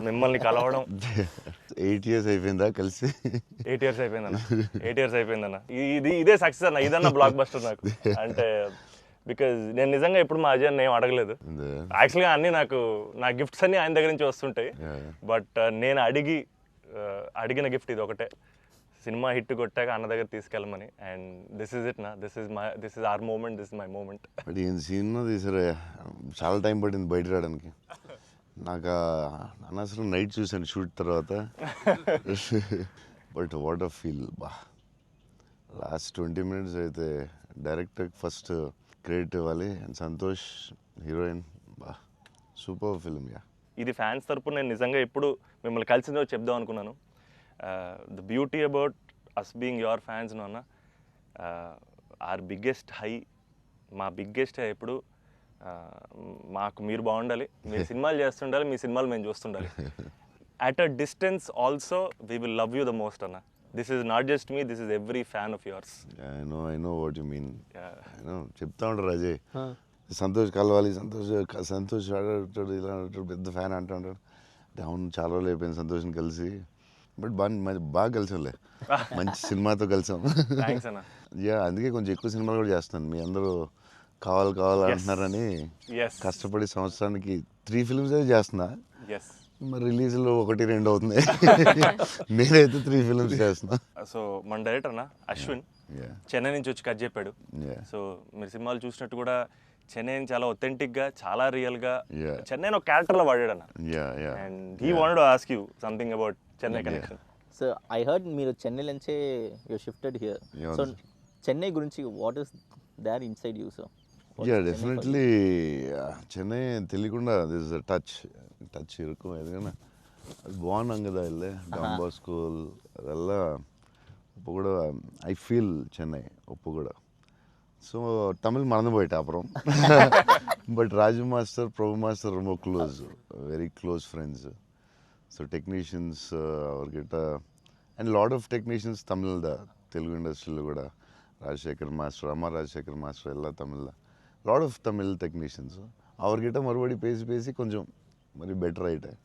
మిమ్మల్ని కలవడం 8 years అయిపోయిందా కలిసి? 8 years అయిపోయిందన్న. 8 years అయిపోయిందన్న. ఇదే సక్సెస్ అన్న. ఇదన్న బ్లాక్ బస్టర్ నాకు. అంటే బికాజ్ నేను నిజంగా ఎప్పుడు మా అజయ్ ఏం అడగలేదు. యాక్చువల్గా అన్నీ నా గిఫ్ట్స్ అన్నీ ఆయన దగ్గర నుంచి వస్తుంటాయి. బట్ నేను అడిగిన గిఫ్ట్ ఇది ఒకటే, సినిమా హిట్ కొట్టాక అన్న దగ్గర తీసుకెళ్ళమని. అండ్ దిస్ ఇస్ ఇట్ నా, this is our moment, this is my moment. But ఈయన సినిమా తీసారా, చాలా టైం పట్టింది బయట రావడానికి. నాకు అనవసరం నైట్ చూశాను షూట్ తర్వాత. బట్ వాట్ అ ఫీల్ బా. లాస్ట్ 20 minutes అయితే డైరెక్టర్కి ఫస్ట్ క్రెడిట్ ఇవ్వాలి. అండ్ సంతోష్ హీరోయిన్, బా సూపర్ ఫిల్మ్. యా, ఇది ఫ్యాన్స్ తరపున నేను నిజంగా ఎప్పుడు మిమ్మల్ని కలిసిందో చెప్దాం అనుకున్నాను. The beauty about us being your fans అన్న, ఆర్ బిగ్గెస్ట్ హై, మా బిగ్గెస్ట్ హై ఎప్పుడు మాకు మీరు బాగుండాలి, మీరు సినిమాలు చేస్తుండాలి, మీ సినిమాలు మేము చూస్తుండాలి. At a distance also we will love you the most అన్న. This is not just me, this is every fan of yours. I know what you mean. చెప్తా ఉంటారు అజయ్, సంతోష్ కలవాలి, సంతోష్ ఆడాడు, ఇలా ఆడాడు, పెద్ద ఫ్యాన్ అంటాడు. అంటే అవును, చాలా రోజులు అయిపోయింది సంతోష్ని కలిసి. బట్ బాగా కలిసాంలే, మంచి సినిమాతో కలిసాం. యా, అందుకే కొంచెం ఎక్కువ సినిమాలు కూడా చేస్తాను. మీ అందరూ కావాలి అంటున్నారని కష్టపడి సంవత్సరానికి 3 films అయితే చేస్తున్నా. మరి రిలీజ్లో 1-2 అవుతుంది. నేనైతే 3 films చేస్తున్నా. సో మన డైరెక్టర్ అన్న అశ్విన్ చెన్నై నుంచి వచ్చి కట్ చెప్పాడు. సో మీరు సినిమాలు చూసినట్టు కూడా చెన్నైని చాలా ఒథెంటిక్గా, చాలా రియల్గా చెన్నైని ఒక క్యారెక్టర్లో వాడాడు అన్న. And he wanted to ask you something about Chennai connection. So I heard మీరు చెన్నై నుంచే you shifted here. So Chennai గురించి what is there inside you? So yeah, definitely Chennai తెలియకుండా దిస్ టచ్ இருக்கும். ఎందుకన్నా అది బాగున్నాం కదా, వెళ్ళే డాన్ బాస్కో ಅದೆಲ್ಲ இப்போ கூட ஐ ஃபீல் சென்னை இப்போ கூட. ஸோ தமிழ் மறந்து போயிட்டேன் அப்புறம். But Raju master, Prabhu master ரொம்ப close, very close friends. So technicians அவர்கிட்ட and lot of technicians Tamil Telugu ఇండస్ట్రీలో కూడా, ராஜசேகர் மாஸ்டர், அம்மா ராஜசேகர் மாஸ்டர் எல்லாம் தமிழில் லாட் ஆஃப் தமிழ் டெக்னீஷியன்ஸ். அவர்கிட்ட மறுபடி பேசி கொஞ்சம் மாதிரி பெட்டர் ஆகிட்டேன்.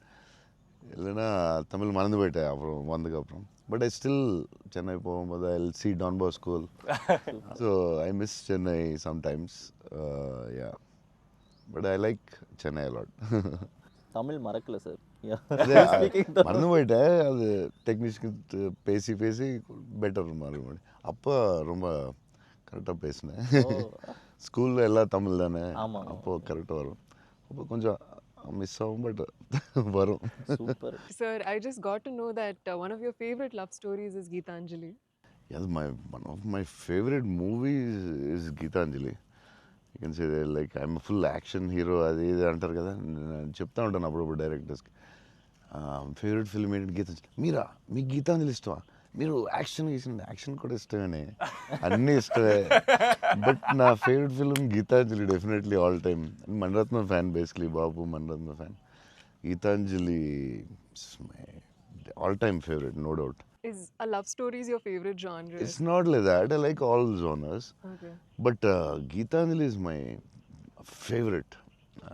இல்லைன்னா தமிழ் மறந்து போயிட்டேன் அப்புறம் வந்ததுக்கப்புறம். பட் ஐ ஸ்டில் சென்னை போகும்போது I see Don Bosco. So I miss Chennai sometimes. Yeah, but I like Chennai a lot. Tamil மறக்கல சார், மறந்து போயிட்டேன். அது டெக்னீஷியன் பேசி பெட்டர் மறுபடி. அப்போ ரொம்ப கரெக்டாக பேசினேன். ஸ்கூலில் எல்லாம் தமிழ் தானே, அப்போது கரெக்டாக வரும். அப்போ கொஞ்சம் மிஸ் ஆகும், பட் வரும். Sir, I just got to know that one of your favorite love stories is Geetanjali. Yes, one of my favorite movies is Geetanjali. You can say that, like, I'm a full action hero. అది ఇది అంటారు కదా, నేను చెప్తా ఉంటాను అప్పుడప్పుడు డైరెక్టర్స్కి. Favourite film ఏంటి? గీతాంజలి. మీకు గీతాంజలి ఇష్టమా? మీరు యాక్షన్ కూడా ఇష్టమేనే, అన్నీ ఇష్టమే. బట్ నా favourite film Geetanjali, definitely all time. Mani Ratnam fan, basically బాబు Mani Ratnam fan. Geetanjali my all time favourite, no doubt. Is a love story your favorite genre? It's not like that. I like all genres. Okay. But Geetanjali is my favorite.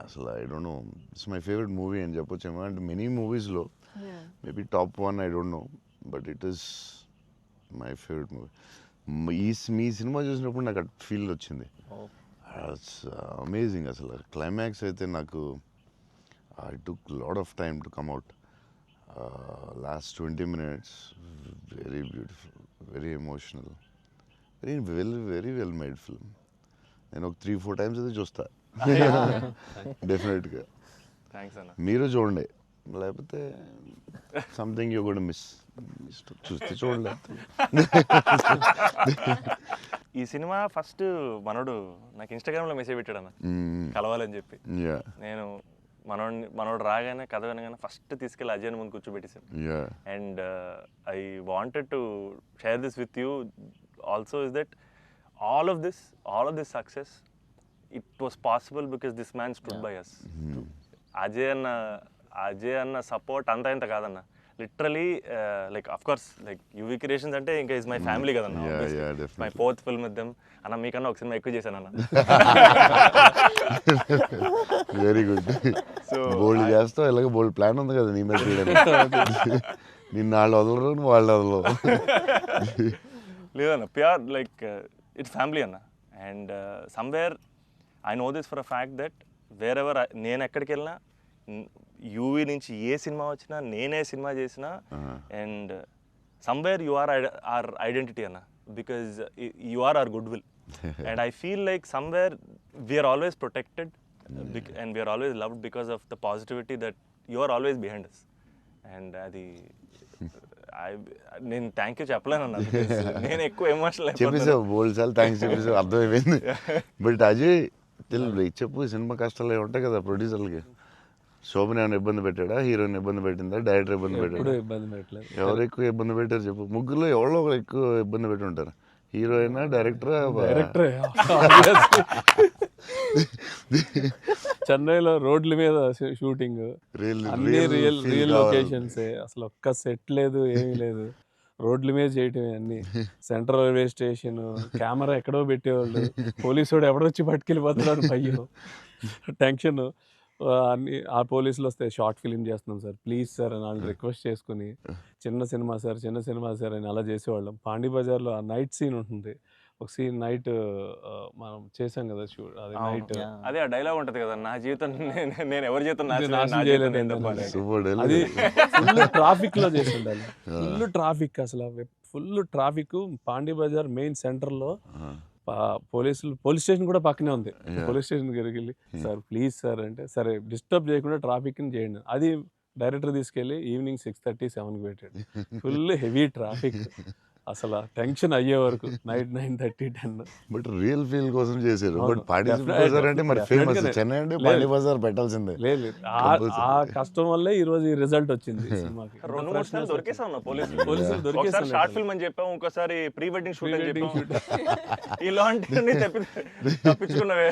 అసలు I don't know. It's my favorite movie అని చెప్పొచ్చు. అంటే many మూవీస్లో maybe top 1, I don't know. But it is my favourite movie. Me cinema చూసినప్పుడు నాకు at feel వచ్చింది. It's amazing. అసలు climax అయితే నాకు I took lot of time to come out. Last 20 minutes very beautiful, very emotional, very well made film. నేను ఒక 3-4 times అయితే చూస్తా డెఫినెట్గా. మీరు చూడండి, లేకపోతే సంథింగ్ యూ కూడా మిస్ చూస్తే చూడలేదు. ఈ సినిమా ఫస్ట్ మనోడు నాకు ఇన్స్టాగ్రామ్లో మెసేజ్ పెట్టాడు అన్న, కలవాలని చెప్పి. నేను మనోడు రాగానే కథ వినగానే ఫస్ట్ తీసుకెళ్ళి అజయ్ ముందు కూర్చోబెట్టేసాను. And I wanted to share this with you also, is that all of this success, it was possible because this man stood by us. Ajay అన్న సపోర్ట్ అంతా ఇంత కాదన్న, literally. Like of course like UV creations అంటే ఇంకా is my family కదన్న. My 4th film with them. అన్న మీకన్నా ఒక సినిమా ఎక్కువ చేశాను అన్న. Very good. సో బోల్డ్ చేస్తావు, ఇలాగ బోల్డ్ ప్లాన్ ఉంది కదా నీ మీద చేయడానికి. నిన్న వాళ్ళు వదలరు, నువ్వు వాళ్ళు వదలవు. లేదన్న ప్యూర్ లైక్ ఇట్స్ ఫ్యామిలీ అన్న. And somewhere I know this for a fact that wear ever నేను ఎక్కడికి వెళ్ళినా యూవీ నుంచి ఏ సినిమా వచ్చినా నేనే సినిమా చేసినా and somewhere you are our identity అన్న, because you are our goodwill. And I feel like somewhere we are always protected and we are always loved because of the positivity that you are always behind us. And అది నేను thank you చెప్పలేను అన్న, నేను ఎక్కువ emotional చెప్పేసావు బోల్డ్ సార్లు thanks చెప్పేసావు, అర్థమైపోయింది. But Ajay చెప్పు, cinema కష్టాలు ఏమి ఉంటాయి కదా ప్రొడ్యూసర్లకి. శోభన్ ఏమైనా ఇబ్బంది పెట్టాడా, హీరోయిన్ ఇబ్బంది పెట్టిందా, డైరెక్టర్ ఇబ్బంది పెట్టాడా? ఇబ్బంది పెట్టలేదు. ఎవరు ఎక్కువ ఇబ్బంది పెట్టారు చెప్పు? ముగ్గురులో ఎవరో ఒకరు ఎక్కువ ఇబ్బంది పెట్టి ఉంటారు. హీరోయినా, డైరెక్టరా? చెన్నైలో రోడ్ల మీద షూటింగ్, అన్ని రియల్ లొకేషన్స్, అసలు ఒక్క సెట్ లేదు, ఏమీ లేదు, రోడ్ల మీద చేయటమే అన్ని. సెంట్రల్ రైల్వే స్టేషన్, కెమెరా ఎక్కడో పెట్టేవాళ్ళు, పోలీసు వాడు ఎవడొచ్చి పట్టుకెళ్ళిపోతున్నాడు, భయ్యో టెన్షన్. అన్ని ఆ పోలీసులు వస్తే షార్ట్ ఫిలిం చేస్తున్నాం సార్ ప్లీజ్ సార్ అని వాళ్ళు రిక్వెస్ట్ చేసుకుని, చిన్న సినిమా సార్ అని అలా చేసేవాళ్ళం. పాండీ బజార్లో ఆ నైట్ సీన్ ఉంటుంది, ఒక సీన్ నైట్ మనం చేసాం కదా షూట్, అది నైట్. అదే ఆ డైలాగ్ ఉంటది కదా, నా జీవితం నేను ఎవరి జీవితం నాశనం చేయలేదు. అది ఫుల్ ట్రాఫిక్ లో చేసి ఉండాలి, ఫుల్ ట్రాఫిక్, అసలు full traffic. Pondy Bazaar main centre లో పోలీస్ స్టేషన్ కూడా పక్కనే ఉంది. పోలీస్ స్టేషన్ దగ్గరికి వెళ్ళి సార్ ప్లీజ్ సార్ అంటే, సరే డిస్టర్బ్ చేయకుండా ట్రాఫిక్ ని చేయండి. అది డైరెక్టర్ తీసుకెళ్ళి ఈవినింగ్ 6:30, 7కి పెట్టాడు. ఫుల్ హెవీ ట్రాఫిక్, అసలు టెన్షన్ అయ్యే వరకు నైట్ 9:30, 10. బట్ రియల్ ఫీల్ కోసం చేశారు. బట్ పాండీ బజార్ అంటే మరి ఫేమస్, చెన్నై అంటే పాండీ బజార్ పెట్టాల్సిందే. లేదు, ఆ కష్టం వల్లే ఈ రోజు ఈ రిజల్ట్ వచ్చింది సినిమాకి. 2-3 సార్లు దొరికేసా ఉన్నా పోలీసులు దొరికేసారు. షార్ట్ ఫిల్మ్ అని చెప్పాము, ఇంకోసారి ప్రీ వెడ్డింగ్ షూట్ అని చెప్పాము, ఇలాంటివన్నీ తప్పించుకున్నవే.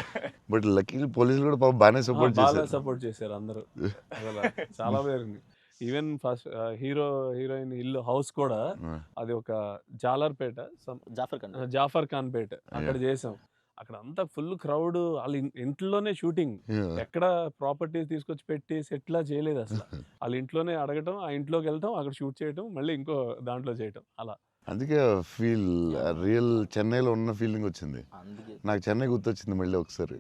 బట్ లక్కీ పోలీసులు కూడా పాపం బాగానే సపోర్ట్ చేశారు అందరూ, అసలు చాలా పేరు. ఈవెన్ ఫస్ట్ హీరోయిన్ ఇల్లు హౌస్ కూడా అది ఒక జాలర్పేట, జాఫర్ ఖాన్ పేట, అక్కడ చేసాం. అక్కడ అంతా ఫుల్ క్రౌడ్, వాళ్ళ ఇంట్లోనే షూటింగ్, ఎక్కడ ప్రాపర్టీస్ తీసుకొచ్చి పెట్టి సెట్ లా చేయలేదు అసలు. వాళ్ళ ఇంట్లోనే అడగటం, ఆ ఇంట్లోకి వెళ్ళటం, అక్కడ షూట్ చేయటం, మళ్ళీ ఇంకో దాంట్లో చేయటం, అలా. అందుకే ఫీల్ రియల్ చెన్నైలో ఉన్న ఫీలింగ్ వచ్చింది నాకు. చెన్నై గుర్తొచ్చింది మళ్ళీ ఒకసారి.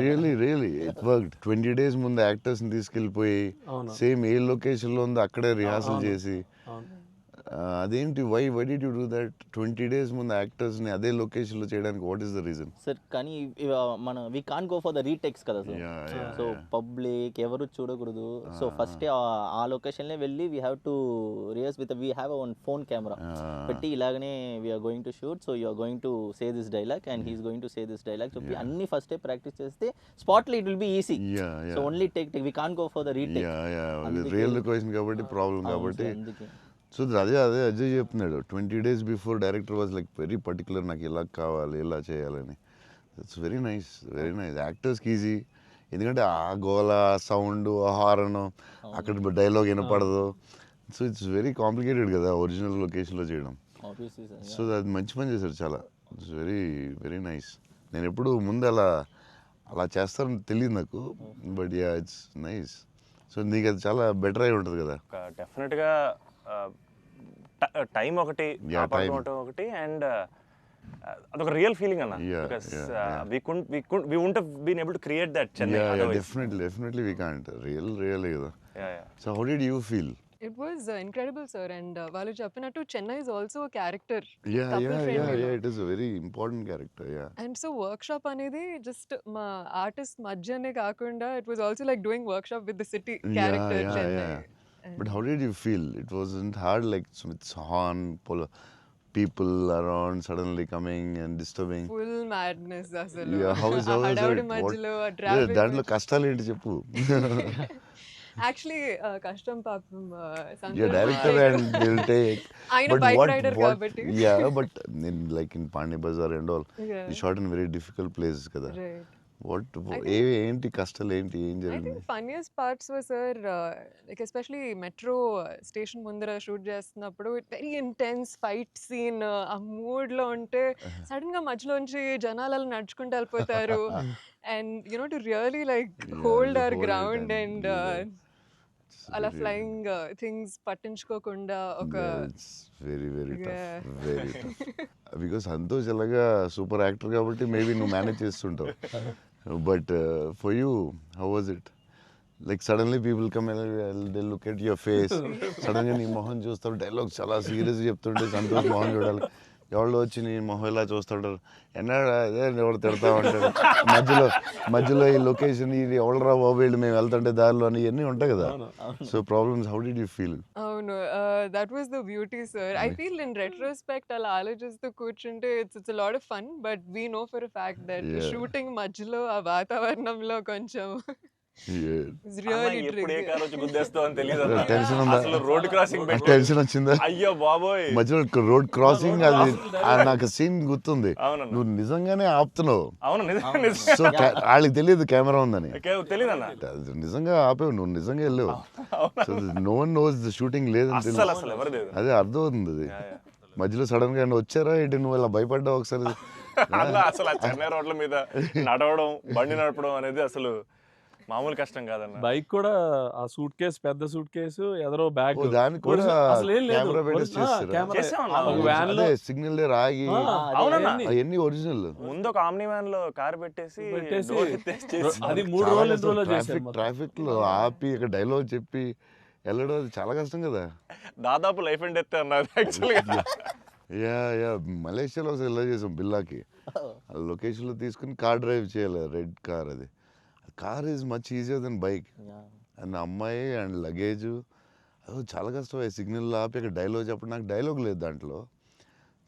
Really it worked. 20 days ముందు యాక్టర్స్ ని తీసుకెళ్ళిపోయి సేమ్ ఏ లొకేషన్ లో ఉందో అక్కడే రిహార్సల్ చేసి, అదేంటి why did you do that? 20 days ముందు యాక్టర్స్ ని అదే లొకేషన్ లో చేయడానికి what is the reason sir? కానీ మన we can go for the retakes కదా సార్. సో పబ్లిక్ ఎవరు చూడకూడదు. సో ఫస్ట్ ఆ లొకేషన్ లో వెళ్ళి we have to rehearse with we have one phone camera పెట్టి, ఇలాగనే we are going to shoot, so you are going to say this dialogue and he's going to say this dialogue చెప్పి అన్ని first practice చేస్తే spot లో it will be easy. So only take we can go for the retake. Real location కాబట్టి problem కాబట్టి. So అదే అజయ్ చెప్తున్నాడు, 20 days before director was like very particular, నాకు ఇలా కావాలి, ఇలా చేయాలని. ఇట్స్ వెరీ నైస్ యాక్టర్స్కి ఈజీ, ఎందుకంటే ఆ గోల, సౌండ్, ఆ హారన్, అక్కడ డైలాగ్ వినపడదు. సో ఇట్స్ వెరీ కాంప్లికేటెడ్ కదా ఒరిజినల్ లొకేషన్లో చేయడం. సో అది మంచి పని చేశారు చాలా. It's very nice. నేను ఎప్పుడు ముందు అలా చేస్తారని తెలియదు నాకు, but yeah it's nice. So నీకు అది చాలా బెటర్ అయి ఉంటుంది కదా. డెఫినెట్గా టైం ఒకటి, ఒకటి, అండ్ అదొక రియల్ ఫీలింగ్ అన్న. Because we wouldn't have been able to create that Chennai otherwise. Definitely we can't. Real కదా. So how did you feel? It was incredible, sir. And వాళ్ళు చెప్పినట్టు Chennai is also a character. Yeah, it is a very important character. Yeah. And so workshop అనేది just మా artist మధ్యనే కాకుండా it was also like doing workshop with the city character Chennai. But how did you feel? It wasn't hard, like with horn, people around suddenly coming and disturbing. Full madness asalu. Yeah, how is it? దాంట్లో కష్టాలు ఏంటి చెప్పు. Actually కష్టం పాపం yeah, director and they'll take ఆయన bike rider కాబట్టి. Yeah, but in Pandi Bazaar and all, you shot in very difficult places kada. Right. What think- ఏంటి కష్టాలు ఏంటి ఏం I జరిగింది? think funniest parts were, sir, like especially metro station ముందర shoot చేస్తున్నప్పుడు very intense fight scene ఆ mood లో ఉంటే సడన్ గా మధ్యలోంచి జనాలు అలా నడుచుకుంటూ వెళ్ళిపోతారు and you know to really like Yeah, hold to our hold it ground and and do that. It's అలా very- ఫ్లయింగ్ థింగ్స్ పట్టించుకోకుండా ఒక Yeah, it's very Yeah. tough, very tough. Because Santosh ఎలాగా సూపర్ యాక్టర్ కాబట్టి మేబీ నువ్వు manage చేస్తుంటావు. But for you how was it? Like suddenly people come they look at your face, సడన్గా నీ మొహం చూస్తారు, డైలాగ్ చాలా సీరియస్ చెప్తుంటే సంతోష్ మొహం చూడాలి, ఎవరు వచ్చి నీ మొహం ఇలా చూస్తుంటారు, ఎన్నాడు అదే ఎవరు తిడతా ఉంటాడు, మధ్యలో ఈ లొకేషన్ ఇది ఎవడరా బాబు వీళ్ళు మేము వెళ్తుంటే దారిలో అని ఇవన్నీ ఉంటాయి కదా. So problems how did you feel? అవును that was the beauty sir. I feel in retrospect అలా ఆలోచిస్తూ కూర్చుంటే it's lot of fun but we know for a fact that Yeah. Shooting మధ్యలో ఆ వాతావరణంలో కొంచెం it's అన్న, really ఎప్పుడు ఏ tricky. కార్ వచ్చి గుద్దేస్తావు అని తెలియదు Tension ఉందా? అసలు రోడ్ క్రాసింగ్ పెట్టి టెన్షన్ వచ్చిందా? అయ్యో బాబోయ్. మధ్యలో రోడ్ క్రాసింగ్ అది నాకు సీన్ గుర్తుంది. అవునన్న. నువ్వు నిజంగానే ఆపుతున్నావు. అవును సో వాళ్ళకి తెలియదు కెమెరా ఉందని. తెలియదన్న అది నిజంగా ఆపేవు, నువ్వు నిజంగా వెళ్ళావు. So no one knows the shooting లేదని అసలు తెలియదు. అసలు ఎవరు లేదు. అదే అర్థం అవుతుంది అది. మధ్యలో సడన్ గా వచ్చారా ఏంటి, నువ్వు ఇలా భయపడ్డావు ఒకసారి? అలా అసలు ఆ చెన్నై రోడ్ల మీద నడవడం బండి నడపడం అనేది అసలు మామూలు కష్టం కాదన్న. బైక్ కూడా ఆ సూట్ కేసు, పెద్ద సూట్ కేసు, ఎదరో బ్యాగ్, ఓ, దానికి కూడా అసలు ఏం లేదు. కెమెరా పెట్టేసి చేస్తారా? చేసామన్నా. ఒక వ్యాన్ లో అదే సిగ్నల్ దగ్గర ఆగి అవునన్నా. అవన్నీ ఒరిజినల్. ముందు ఒక ఆమ్ని వ్యాన్ లో కార్ పెట్టేసి పెట్టేసి door ఎత్తేసి చేసి- అది 3 రోజులు 2 రోజులు చేశారు. ట్రాఫిక్ లో ఆపి ఇక్కడ డైలాగ్ చెప్పి వెళ్ళడం అది చాలా కష్టం కదా. దాదాపు లైఫ్ అండ్ డెత్ అన్నారు యాక్చువల్గా. యా మలేషియాలో ఒకసారి ఇలా చేసాం బిల్లాకి. లొకేషన్లో తీసుకుని కార్ డ్రైవ్ చేయాలి, రెడ్ కార్. అది car is much easier then bike. And అమ్మాయి అండ్ లగేజ్ అది చాలా కష్టం. సిగ్నల్ ఆపి అక్కడ డైలాగ్ చెప్పడం, నాకు డైలాగ్ లేదు దాంట్లో.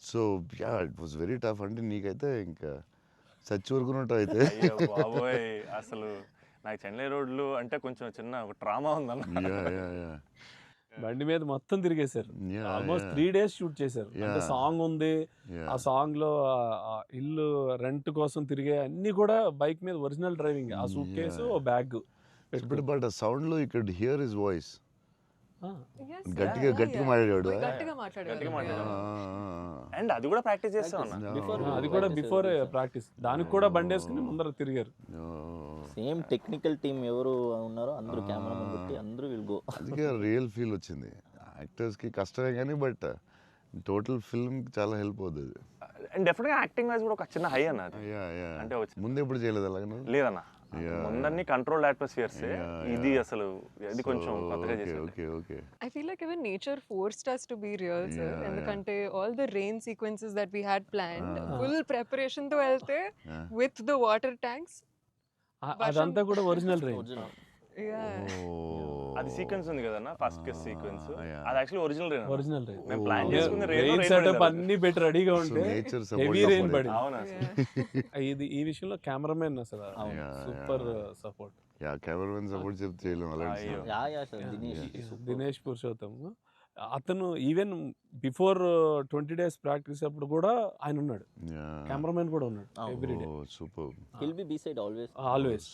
So yeah it was very tough. అంటే నీకైతే ఇంకా చచ్చి ఊరుకున్నట్టు అయితే. అయ్యో బాబోయ్, అసలు నాకు చెన్నై రోడ్లు అంటే కొంచెం చిన్న ఒక ట్రామా ఉందన్న. యా బండి మీద మొత్తం తిరిగేశారు. Yeah, almost yeah. 3 days shoot చేశారు. అంటే Yeah. సాంగ్ ఉంది, ఆ సాంగ్ లో ఆ ఇల్లు రెంట్ కోసం తిరిగే అన్ని కూడా బైక్ మీద ఒరిజినల్ డ్రైవింగ్. ఆ సూట్ కేసు, బ్యాగ్. బట్ ఆ సౌండ్ లో you could hear his voice. Yes, గట్టిగా yeah, గట్టిగా yeah. మాట్లాడాడు. గట్టిగా మాట్లాడాడు. అండ్ అది కూడా ప్రాక్టీస్ చేస్తాం అన్న. అది కూడా బిఫోర్ ప్రాక్టీస్. దానికి కూడా బండి వేసుకుని ముందర తిరిగారు. సేమ్ టెక్నికల్ టీమ్ ఎవరు ఉన్నారో అందరూ కెమెరామెన్ పెట్టి అందరూ విల్ గో. అందుకే రియల్ ఫీల్ వచ్చింది. యాక్టర్స్కి కష్టమే కానీ బట్ టోటల్ ఫిల్మ్ చాలా హెల్ప్ అవుతుంది. అండ్ డెఫినెట్గా యాక్టింగ్ వైజ్ కూడా ఒక చిన్న హై అన్న అది. అంటే ముందు ఎప్పుడు చేయలేదు అలాగే? లేదన్న, ముందన్ని కంట్రోల్డ్ అట్మాస్ఫియర్స్. ఇది అసలు ఇది కొంచెం కొత్తగా చేసాం. Okay I feel like even nature forced us to be real, sir. Yeah, ఎందుకంటే all the rain sequences that we had planned, full preparation తో వెళ్తే with the water tanks. అదంతా కూడా ఒరిజినల్ రేంజ్. Yeah. అది సీక్వెన్స్ ఉంది కదన్న, first case sequence. అది actually original rain. Original range. మేము ప్లాన్ చేసుకుని రెయిన్ సెటప్ అన్ని పెట్టి రెడీగా ఉంటే నేచర్ హెవీ రెయిన్ పడింది. అవునా ఇది ఈ విషయంలో కెమెరామెన్ అసలు super support. Yeah cameraman support చెప్తే చేయలేము అలాంటి. అయ్యో. యా సార్ దినేష్ పురుషోత్తం అతను ఈవెన్ బిఫోర్ 20 days ప్రాక్టీస్ అప్పుడు కూడా ఆయన ఉన్నాడు. కెమెరామెన్ కూడా ఉన్నాడు every day. Super. Will be beside always. Always.